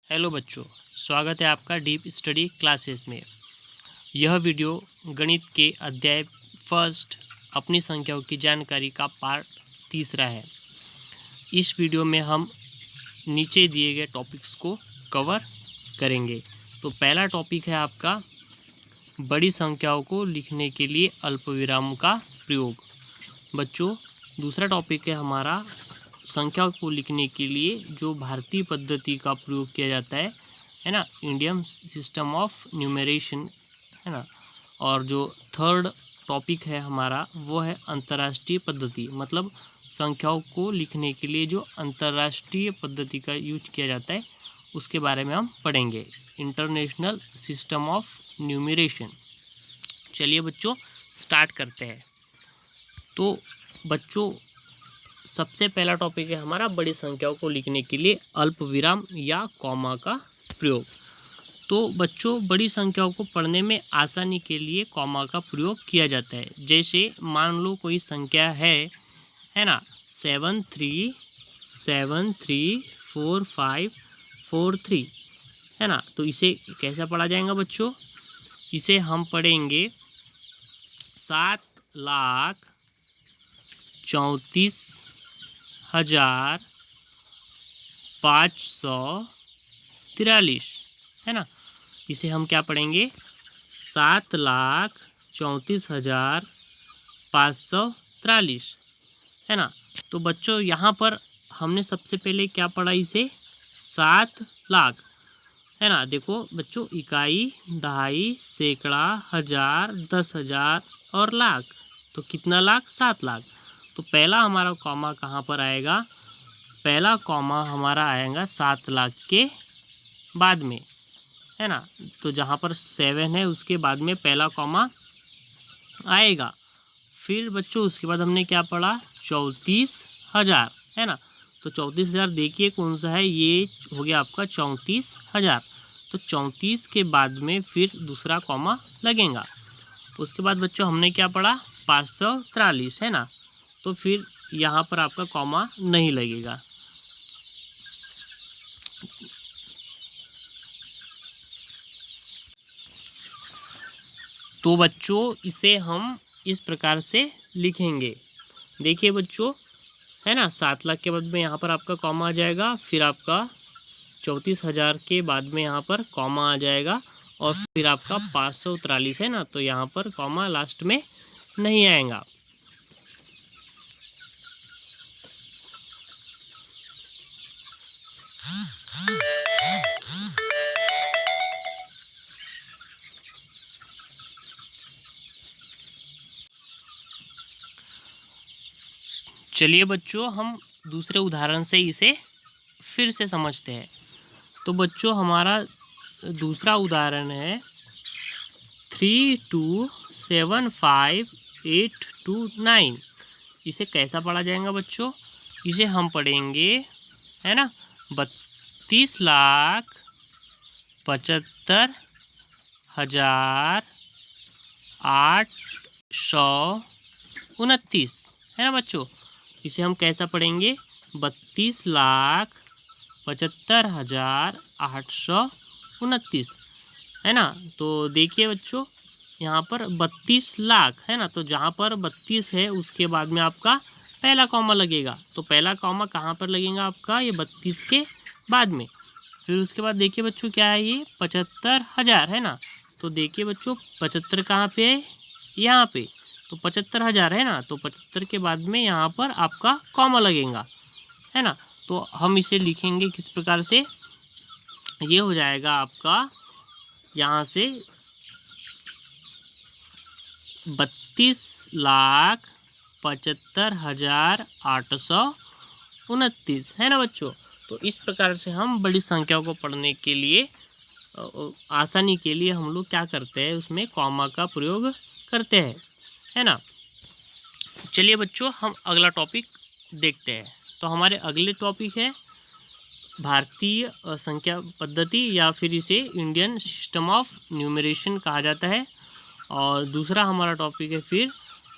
Hello बच्चों, स्वागत है आपका डीप स्टडी क्लासेस में। यह वीडियो गणित के अध्याय फर्स्ट अपनी संख्याओं की जानकारी का पार्ट तीसरा है। इस वीडियो में हम नीचे दिए गए टॉपिक्स को कवर करेंगे। तो पहला टॉपिक है आपका बड़ी संख्याओं को लिखने के लिए अल्पविराम का प्रयोग। बच्चों, दूसरा टॉपिक है हमारा संख्या को लिखने के लिए जो भारतीय पद्धति का प्रयोग किया जाता है ना, इंडियन सिस्टम ऑफ न्यूमरेशन, है ना। और जो थर्ड टॉपिक है हमारा वो है अंतर्राष्ट्रीय पद्धति, मतलब संख्याओं को लिखने के लिए जो अंतर्राष्ट्रीय पद्धति का यूज किया जाता है उसके बारे में हम पढ़ेंगे, इंटरनेशनल सिस्टम ऑफ न्यूमरेशन। चलिए बच्चों, स्टार्ट करते हैं। तो बच्चों, सबसे पहला टॉपिक है हमारा बड़ी संख्याओं को लिखने के लिए अल्पविराम या कॉमा का प्रयोग। तो बच्चों, बड़ी संख्याओं को पढ़ने में आसानी के लिए कॉमा का प्रयोग किया जाता है। जैसे मान लो कोई संख्या है ना, 737543, है ना। तो इसे कैसा पढ़ा जाएगा बच्चों? इसे हम पढ़ेंगे 7,34,543, है ना। इसे हम क्या पढ़ेंगे? 7,34,543, है ना। तो बच्चों, यहाँ पर हमने सबसे पहले क्या पढ़ा? इसे 7 लाख, है ना। देखो बच्चों, इकाई, दहाई, सैकड़ा, हजार, 10,000 और लाख। तो कितना लाख? 7 लाख। तो पहला हमारा कॉमा कहाँ पर आएगा? पहला कॉमा हमारा आएगा 7 लाख के बाद में, है ना। तो जहाँ पर 7 है उसके बाद में पहला कॉमा आएगा। फिर बच्चों उसके बाद हमने क्या पढ़ा? 34,000, है ना। तो 34,000 देखिए कौन सा है, ये हो गया आपका 34,000। तो 34 के बाद में फिर दूसरा कॉमा लगेगा। उसके बाद बच्चों हमने क्या पढ़ा? 543, है ना। तो फिर यहाँ पर आपका कॉमा नहीं लगेगा। तो बच्चों इसे हम इस प्रकार से लिखेंगे। देखिए बच्चों, है ना, 7 लाख के बाद में यहाँ पर आपका कॉमा आ जाएगा। फिर आपका 34,000 के बाद में यहाँ पर कॉमा आ जाएगा। और फिर आपका 543, है ना। तो यहाँ पर कॉमा लास्ट में नहीं आएगा। चलिए बच्चों, हम दूसरे उदाहरण से इसे फिर से समझते हैं। तो बच्चों हमारा दूसरा उदाहरण है 3275,829। इसे कैसा पढ़ा जाएगा बच्चों? इसे हम पढ़ेंगे, है ना, 32,75,829, है ना बच्चों। इसे हम कैसा पढ़ेंगे? 32,75,829, है ना। तो देखिए बच्चों, यहाँ पर 32 लाख, है ना। तो जहाँ पर 32 है उसके बाद में आपका पहला कॉमा लगेगा। तो पहला कॉमा कहाँ पर लगेगा आपका? ये 32 के बाद में। फिर उसके बाद देखिए बच्चों क्या है, ये 75,000, है ना। तो देखिए बच्चों, 75 कहाँ पे है? यहाँ पे। तो 75,000 है ना। तो 75 के बाद में यहाँ पर आपका कॉमा लगेगा, है ना। तो हम इसे लिखेंगे किस प्रकार से? ये हो जाएगा आपका यहाँ से 32,75,829, है ना बच्चों। तो इस प्रकार से हम बड़ी संख्याओं को पढ़ने के लिए आसानी के लिए हम लोग क्या करते हैं, उसमें कॉमा का प्रयोग करते हैं, है ना। चलिए बच्चों, हम अगला टॉपिक देखते हैं। तो हमारे अगले टॉपिक है भारतीय संख्या पद्धति, या फिर इसे इंडियन सिस्टम ऑफ न्यूमरेशन कहा जाता है। और दूसरा हमारा टॉपिक है फिर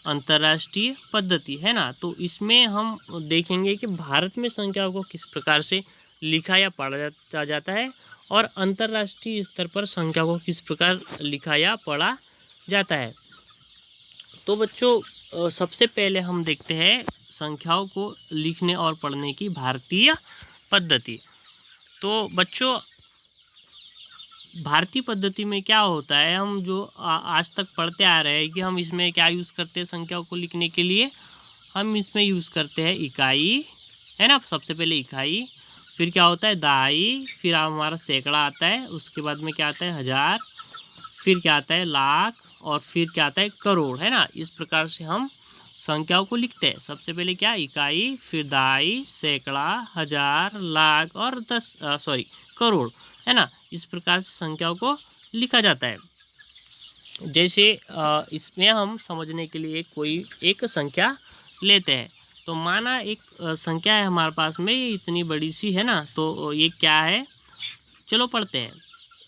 अंतर्राष्ट्रीय पद्धति, है ना। तो इसमें हम देखेंगे कि भारत में संख्याओं को किस प्रकार से लिखा या पढ़ा जाता है, और अंतर्राष्ट्रीय स्तर पर संख्या को किस प्रकार लिखा या पढ़ा जाता है। तो बच्चों सबसे पहले हम देखते हैं संख्याओं को लिखने और पढ़ने की भारतीय पद्धति। तो बच्चों भारतीय पद्धति में क्या होता है, हम जो आज तक पढ़ते आ रहे हैं कि हम इसमें क्या यूज़ करते हैं संख्याओं को लिखने के लिए, हम इसमें यूज़ करते हैं इकाई, है ना। सबसे पहले इकाई, फिर क्या होता है दहाई, फिर हमारा सैकड़ा आता है, उसके बाद में क्या आता है हज़ार, फिर क्या आता है लाख, और फिर क्या आता है करोड़, है ना। इस प्रकार से हम संख्याओं को लिखते हैं। सबसे पहले क्या इकाई, फिर दहाई, सैकड़ा, हज़ार, लाख और करोड़, है ना। इस प्रकार से संख्याओं को लिखा जाता है। जैसे इसमें हम समझने के लिए कोई एक संख्या लेते हैं। तो माना एक संख्या है हमारे पास में, ये इतनी बड़ी सी है ना, तो ये क्या है, चलो पढ़ते हैं।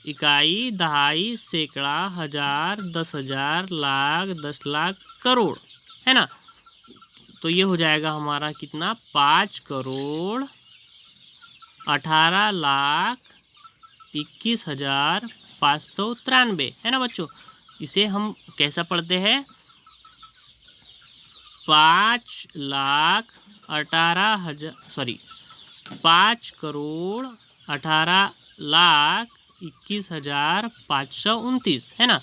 इकाई, दहाई, सैकड़ा, हज़ार, 10,000, लाख, 10 लाख, करोड़, है ना। तो ये हो जाएगा हमारा कितना, 5,18,21,593, है ना बच्चों। इसे हम कैसा पढ़ते हैं, 5,18,21,529, है ना।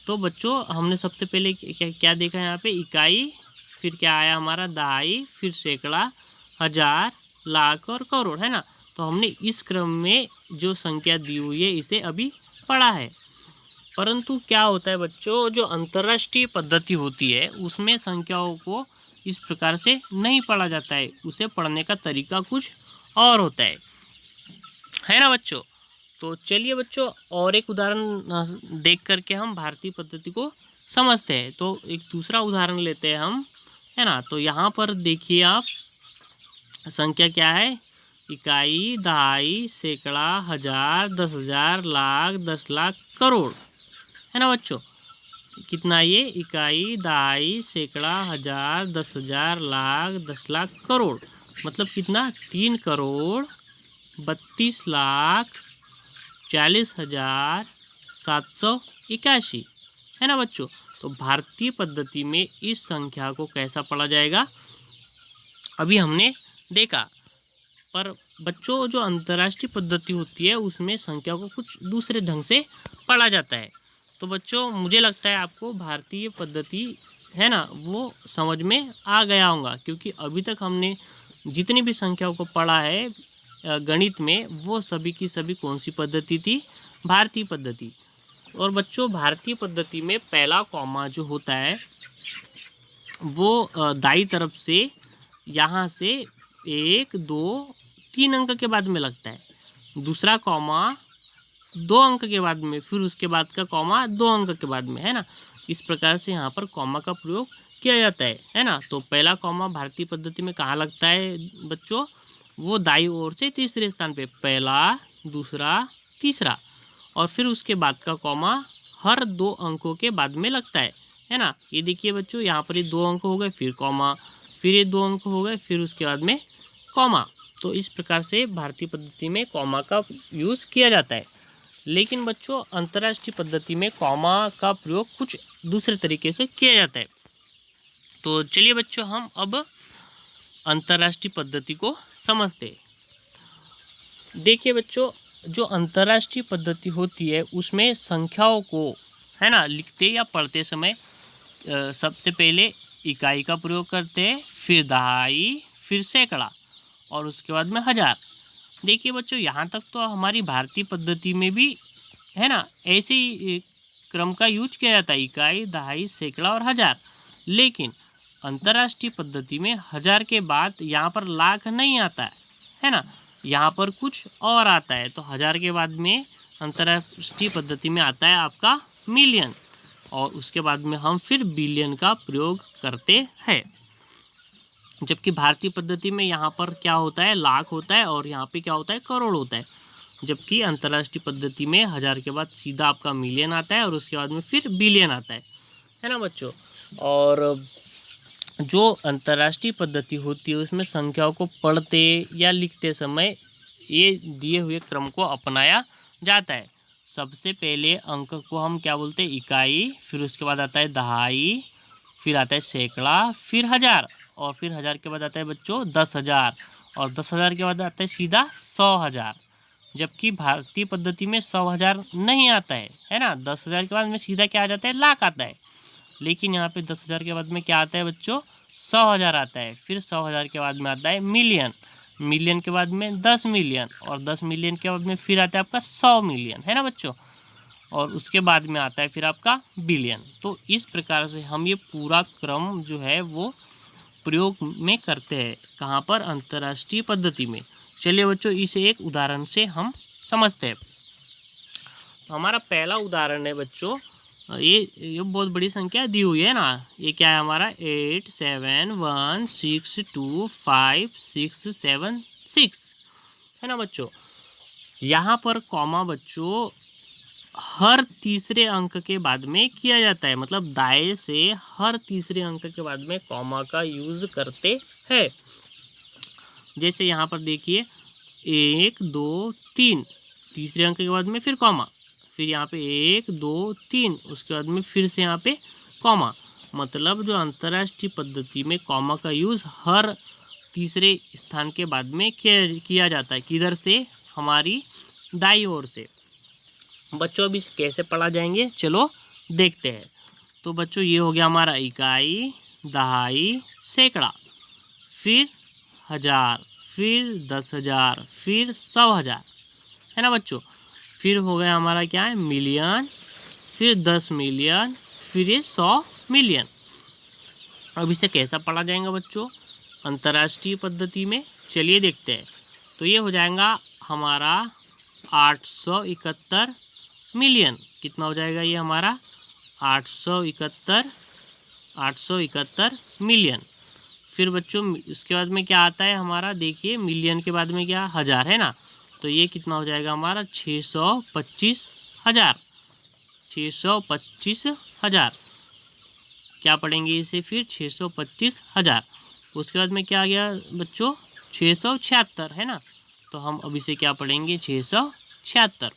तो बच्चों हमने सबसे पहले क्या देखा यहाँ पे, इकाई, फिर क्या आया हमारा दहाई, फिर सैकड़ा, हज़ार, लाख और करोड़, है ना। तो हमने इस क्रम में जो संख्या दी हुई है इसे अभी पढ़ा है। परंतु क्या होता है बच्चों, जो अंतर्राष्ट्रीय पद्धति होती है उसमें संख्याओं को इस प्रकार से नहीं पढ़ा जाता है, उसे पढ़ने का तरीका कुछ और होता है ना बच्चों। तो चलिए बच्चों और एक उदाहरण देख करके हम भारतीय पद्धति को समझते हैं। तो एक दूसरा उदाहरण लेते हैं हम, है ना। तो यहाँ पर देखिए आप, संख्या क्या है, इकाई, दहाई, सैकड़ा, हज़ार, 10,000, लाख, 10 लाख, करोड़, है ना बच्चों। कितना ये, इकाई, दहाई, सैकड़ा, हज़ार, 10,000, लाख, 10 लाख, करोड़, मतलब कितना, 3,32,40,781, है ना बच्चों। तो भारतीय पद्धति में इस संख्या को कैसा पढ़ा जाएगा अभी हमने देखा। पर बच्चों जो अंतर्राष्ट्रीय पद्धति होती है उसमें संख्या को कुछ दूसरे ढंग से पढ़ा जाता है। तो बच्चों मुझे लगता है आपको भारतीय पद्धति है ना वो समझ में आ गया होगा, क्योंकि अभी तक हमने जितनी भी संख्याओं को पढ़ा है गणित में, वो सभी की सभी कौन सी पद्धति थी, भारतीय पद्धति। और बच्चों भारतीय पद्धति में पहला कॉमा जो होता है वो दाई तरफ से यहाँ से 1, 2, 3 अंक के बाद में लगता है, दूसरा कॉमा 2 अंक के बाद में, फिर उसके बाद का कॉमा 2 अंक के बाद में, है ना। इस प्रकार से यहाँ पर कॉमा का प्रयोग किया जाता है ना। तो पहला कॉमा भारतीय पद्धति में कहाँ लगता है बच्चों, वो दाईं ओर से तीसरे स्थान पे, पहला, दूसरा, तीसरा, और फिर उसके बाद का कॉमा हर 2 अंकों के बाद में लगता है ना। ये देखिए बच्चों, यहाँ पर ये 2 अंक हो गए, फिर कॉमा, फिर ये 2 अंक हो गए, फिर उसके बाद में कॉमा। तो इस प्रकार से भारतीय पद्धति में कॉमा का यूज़ किया जाता है। लेकिन बच्चों अंतर्राष्ट्रीय पद्धति में कॉमा का प्रयोग कुछ दूसरे तरीके से किया जाता है। तो चलिए बच्चों हम अब अंतर्राष्ट्रीय पद्धति को समझते हैं। देखिए बच्चों जो अंतर्राष्ट्रीय पद्धति होती है उसमें संख्याओं को है ना लिखते या पढ़ते समय सबसे पहले इकाई का प्रयोग करते हैं, फिर दहाई, फिर सैकड़ा और उसके बाद में हज़ार। देखिए बच्चों यहाँ तक तो हमारी भारतीय पद्धति में भी है ना ऐसे ही क्रम का यूज किया जाता है, इकाई, दहाई, सैकड़ा और हज़ार। लेकिन अंतर्राष्ट्रीय पद्धति में हज़ार के बाद यहाँ पर लाख नहीं आता है ना, यहाँ पर कुछ और आता है। तो हज़ार के बाद में अंतर्राष्ट्रीय पद्धति में आता है आपका मिलियन, और उसके बाद में हम फिर बिलियन का प्रयोग करते हैं। जबकि भारतीय पद्धति में यहाँ पर क्या होता है, लाख होता है, और यहाँ पे क्या होता है, करोड़ होता है। जबकि अंतर्राष्ट्रीय पद्धति में हज़ार के बाद सीधा आपका मिलियन आता है और उसके बाद में फिर बिलियन आता है ना बच्चों। और जो अंतर्राष्ट्रीय पद्धति होती है उसमें संख्याओं को पढ़ते या लिखते समय ये दिए हुए क्रम को अपनाया जाता है। सबसे पहले अंक को हम क्या बोलते हैं, इकाई, फिर उसके बाद आता है दहाई, फिर आता है सैकड़ा, फिर हज़ार, और फिर हज़ार के बाद आता है बच्चों 10,000, और 10,000 के बाद आता है सीधा 100,000। जबकि भारतीय पद्धति में 100,000 नहीं आता है ना। 10,000 के बाद में सीधा क्या आ जाता है, लाख आता है। लेकिन यहाँ पे 10,000 के बाद में क्या आता है बच्चों, 100,000 आता है। फिर 100,000 के बाद में आता है मिलियन, मिलियन के बाद में 10 मिलियन, और 10 मिलियन के बाद में फिर आता है आपका 100 मिलियन, है ना बच्चों। और उसके बाद में आता है फिर आपका बिलियन। तो इस प्रकार से हम ये पूरा क्रम जो है वो प्रयोग में करते हैं। कहाँ पर, अंतर्राष्ट्रीय पद्धति में। चलिए बच्चों, इसे एक उदाहरण से हम समझते हैं। तो हमारा पहला उदाहरण है बच्चों, ये बहुत बड़ी संख्या दी हुई है ना। ये क्या है हमारा, 8 7 1 6 2 5 6 7 6, है ना बच्चों। यहाँ पर कॉमा बच्चों हर तीसरे अंक के बाद में किया जाता है, मतलब दाएं से हर तीसरे अंक के बाद में कॉमा का यूज करते हैं। जैसे यहाँ पर देखिए 1 2 3, तीसरे अंक के बाद में फिर कॉमा, फिर यहाँ पे 1 2 3, उसके बाद में फिर से यहाँ पे कॉमा। मतलब जो अंतर्राष्ट्रीय पद्धति में कॉमा का यूज़ हर तीसरे स्थान के बाद में किया जाता है। किधर से, हमारी दाईं ओर से। बच्चों अभी इसे कैसे पढ़ा जाएंगे, चलो देखते हैं। तो बच्चों ये हो गया हमारा इकाई, दहाई, सैकड़ा, फिर हज़ार, फिर 10,000, फिर 100,000, है ना बच्चों। फिर हो गया हमारा क्या है, मिलियन, फिर 10 मिलियन, फिर ये 100 मिलियन। अब इसे कैसा पढ़ा जाएगा बच्चों, अंतर्राष्ट्रीय पद्धति में। चलिए देखते हैं। तो ये हो जाएगा हमारा 871 मिलियन। कितना हो जाएगा ये हमारा, 871 मिलियन। फिर बच्चों इसके बाद में क्या आता है हमारा, देखिए मिलियन के बाद में क्या, हज़ार, है ना। तो ये कितना हो जाएगा हमारा, 625,000, 625,000। क्या पढ़ेंगे इसे फिर, 625,000। उसके बाद में क्या आ गया बच्चों, 676, है ना। तो हम अब इसे क्या पढ़ेंगे, 676।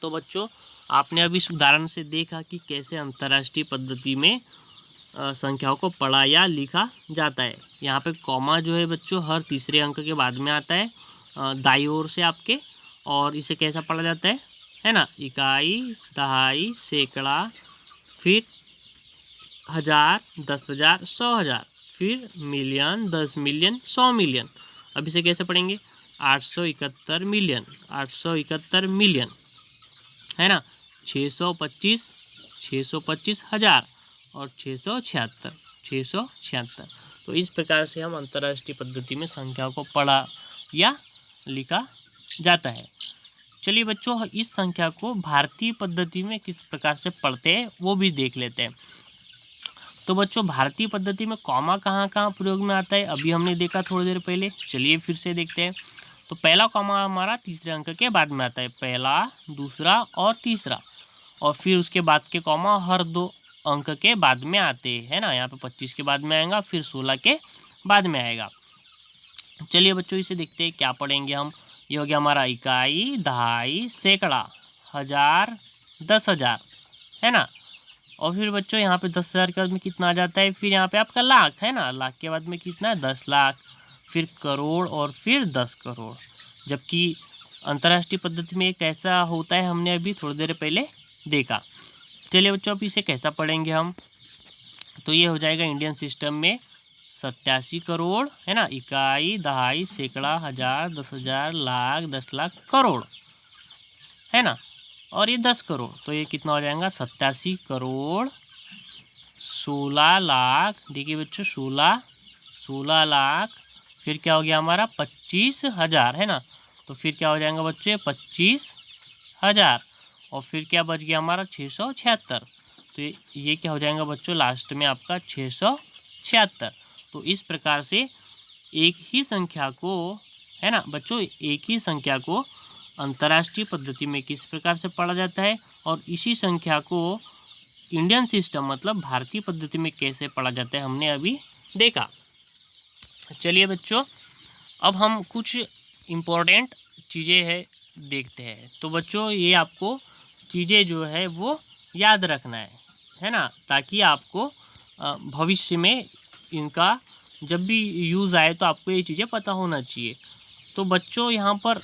तो बच्चों आपने अभी इस उदाहरण से देखा कि कैसे अंतर्राष्ट्रीय पद्धति में संख्याओं को पढ़ा या लिखा जाता है। यहाँ पे कॉमा जो है बच्चों हर तीसरे अंक के बाद में आता है दाईं ओर से आपके। और इसे कैसा पढ़ा जाता है ना, इकाई, दहाई, सैकड़ा, फिर हज़ार, 10,000, 100,000, फिर मिलियन, 10 मिलियन, 100 मिलियन। अब इसे कैसे पढ़ेंगे, 871 मिलियन, 871 मिलियन, है ना। 625,000 और 676। तो इस प्रकार से हम अंतर्राष्ट्रीय पद्धति में संख्याओं को पढ़ा या लिखा जाता है। चलिए बच्चों, इस संख्या को भारतीय पद्धति में किस प्रकार से पढ़ते हैं वो भी देख लेते हैं। तो बच्चों भारतीय पद्धति में कॉमा कहाँ कहाँ प्रयोग में आता है, अभी हमने देखा थोड़ी देर पहले। चलिए फिर से देखते हैं। तो पहला कॉमा हमारा तीसरे अंक के बाद में आता है, पहला, दूसरा और तीसरा। और फिर उसके बाद के कॉमा हर 2 अंक के बाद में आते हैं ना। यहाँ पे 25 के बाद में आएगा, फिर 16 के बाद में आएगा। चलिए बच्चों इसे देखते हैं क्या पढ़ेंगे हम। ये हो गया हमारा इकाई, दहाई, सैकड़ा, हज़ार, 10,000, है ना। और फिर बच्चों यहाँ पे 10,000 के बाद में कितना आ जाता है, फिर यहाँ पे आपका लाख, है ना। लाख के बाद में कितना है, 10 लाख, फिर करोड़, और फिर 10 करोड़। जबकि अंतर्राष्ट्रीय पद्धति में एक ऐसा होता है, हमने अभी थोड़ी देर पहले देखा। चलिए बच्चों अब इसे कैसा पढ़ेंगे हम। तो ये हो जाएगा इंडियन सिस्टम में 87 करोड़, है ना। इकाई, दहाई, सैकड़ा, हज़ार, 10,000, लाख, 10 लाख, करोड़, है ना। और ये 10 करोड़, तो ये कितना हो जाएगा, 87 करोड़ 16 लाख। देखिए बच्चों 16 लाख, फिर क्या हो गया हमारा 25,000, है ना। तो फिर क्या हो जाएगा बच्चे 25,000, और फिर क्या बच गया हमारा 676। तो ये क्या हो जाएगा बच्चों, लास्ट में आपका 676। तो इस प्रकार से एक ही संख्या को, है ना बच्चों, एक ही संख्या को अंतर्राष्ट्रीय पद्धति में किस प्रकार से पढ़ा जाता है, और इसी संख्या को इंडियन सिस्टम मतलब भारतीय पद्धति में कैसे पढ़ा जाता है हमने अभी देखा। चलिए बच्चों अब हम कुछ इम्पोर्टेंट चीज़ें है देखते हैं। तो बच्चों ये आपको चीज़ें जो है वो याद रखना है ना, ताकि आपको भविष्य में इनका जब भी यूज़ आए तो आपको ये चीज़ें पता होना चाहिए। तो बच्चों यहाँ पर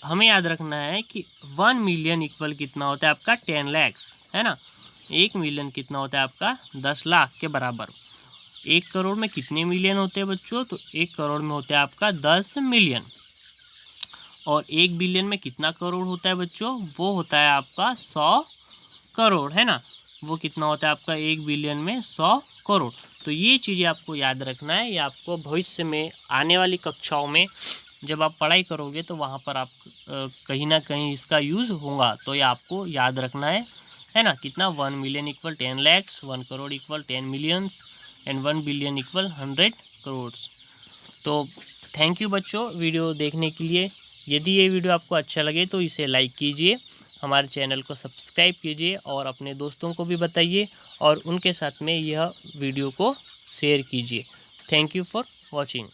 हमें याद रखना है कि 1 मिलियन इक्वल कितना होता है आपका 10 लैक्स, है ना। 1 मिलियन कितना होता है आपका 10 लाख के बराबर। 1 करोड़ में कितने मिलियन होते हैं बच्चों, तो 1 करोड़ में होता है आपका 10 मिलियन। और 1 बिलियन में कितना करोड़ होता है बच्चों, वो होता है आपका 100 करोड़, है ना। वो कितना होता है आपका 1 बिलियन में 100 करोड़। तो ये चीज़ें आपको याद रखना है, ये आपको भविष्य में आने वाली कक्षाओं में जब आप पढ़ाई करोगे तो वहाँ पर आप कहीं ना कहीं इसका यूज़ होगा। तो ये आपको याद रखना है ना। कितना 1 million equal 10 lakhs, 1 crore equal 10 millions and 1 billion equal 100 crore. तो थैंक यू बच्चों वीडियो देखने के लिए। यदि ये वीडियो आपको अच्छा लगे तो इसे लाइक कीजिए, हमारे चैनल को सब्सक्राइब कीजिए और अपने दोस्तों को भी बताइए और उनके साथ में यह वीडियो को शेयर कीजिए। Thank you for watching.